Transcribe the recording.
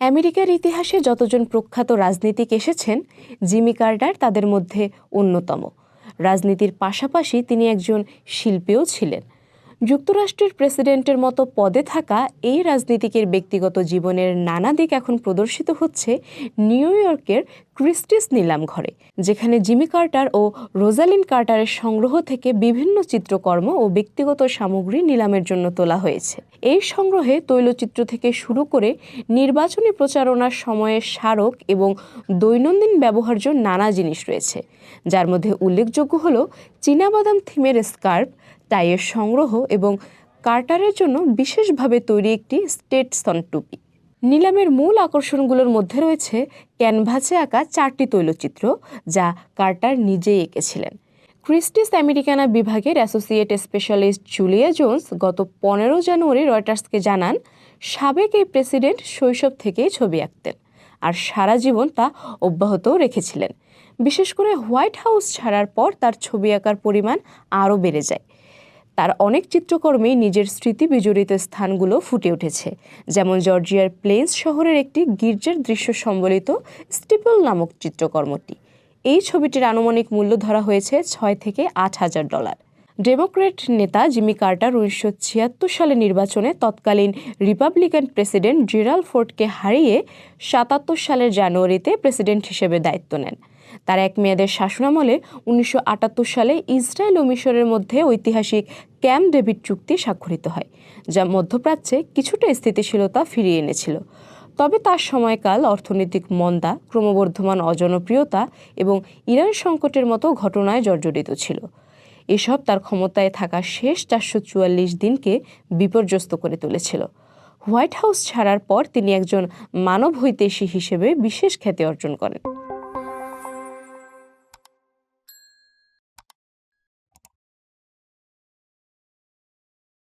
আমেরিকার ইতিহাসে যতজন প্রখ্যাত রাজনীতিক এসেছেন, জিমি কার্টার তাদের মধ্যে অন্যতম। রাজনীতির পাশাপাশি তিনি একজন শিল্পীও ছিলেন। যুক্তরাষ্ট্রের প্রেসিডেন্টের মতো পদে থাকা এই রাজনীতিকের ব্যক্তিগত জীবনের নানা দিক এখন প্রদর্শিত হচ্ছে নিউ ইয়র্কের ক্রিস্টিস নিলামঘরে, যেখানে জিমি কার্টার ও রোজালিন কার্টারের সংগ্রহ থেকে বিভিন্ন চিত্রকর্ম ও ব্যক্তিগত সামগ্রী নিলামের জন্য তোলা হয়েছে। এই সংগ্রহে তৈলচিত্র থেকে শুরু করে নির্বাচনী প্রচারণার সময়ের স্মারক এবং দৈনন্দিন ব্যবহার্য নানা জিনিস রয়েছে, যার মধ্যে উল্লেখযোগ্য হল চীনাবাদাম থিমের স্কার্ফ, টাইয়ের সংগ্রহ এবং কার্টারের জন্য বিশেষভাবে তৈরি একটি স্টেটসন টুপি। নিলামের মূল আকর্ষণগুলোর মধ্যে রয়েছে ক্যানভাসে আঁকা 4টি তৈলচিত্র, যা কার্টার নিজেই এঁকেছিলেন। ক্রিস্টিস আমেরিকানা বিভাগের অ্যাসোসিয়েট স্পেশালিস্ট জুলিয়া জোন্স গত 15 জানুয়ারি রয়টার্সকে জানান, সাবেক এই প্রেসিডেন্ট শৈশব থেকেই ছবি আঁকতেন আর সারা জীবন তা অব্যাহতও রেখেছিলেন। বিশেষ করে হোয়াইট হাউস ছাড়ার পর তার ছবি আঁকার পরিমাণ আরও বেড়ে যায়। তার অনেক চিত্রকর্মেই নিজের স্মৃতি বিজড়িত স্থানগুলো ফুটে উঠেছে, যেমন জর্জিয়ার প্লেন্স শহরের একটি গির্জার দৃশ্য সম্বলিত স্টিপল নামক চিত্রকর্মটি। এই ছবিটির আনুমানিক মূল্য ধরা হয়েছে $6,000 থেকে $8,000। ডেমোক্র্যাট নেতা জিমি কার্টার 1976 সালে নির্বাচনে তৎকালীন রিপাবলিকান প্রেসিডেন্ট জেরাল্ড ফোর্ডকে হারিয়ে 77 সালের জানুয়ারিতে প্রেসিডেন্ট হিসেবে দায়িত্ব নেন। তার এক মেয়াদের শাসনামলে 1978 সালে ইসরায়েল ও মিশরের মধ্যে ঐতিহাসিক ক্যাম্প ডেভিড চুক্তি স্বাক্ষরিত হয়, যা মধ্যপ্রাচ্যে কিছুটা স্থিতিশীলতা ফিরিয়ে এনেছিল। তবে তার সময়কাল অর্থনৈতিক মন্দা, ক্রমবর্ধমান অজনপ্রিয়তা এবং ইরান সংকটের মতো ঘটনায় জর্জরিত ছিল। এসব তার ক্ষমতায় থাকা শেষ 444 দিনকে বিপর্যস্ত করে তুলেছিল। হোয়াইট হাউস ছাড়ার পর তিনি একজন মানবহিতৈষী হিসেবে বিশেষ খ্যাতি অর্জন করেন।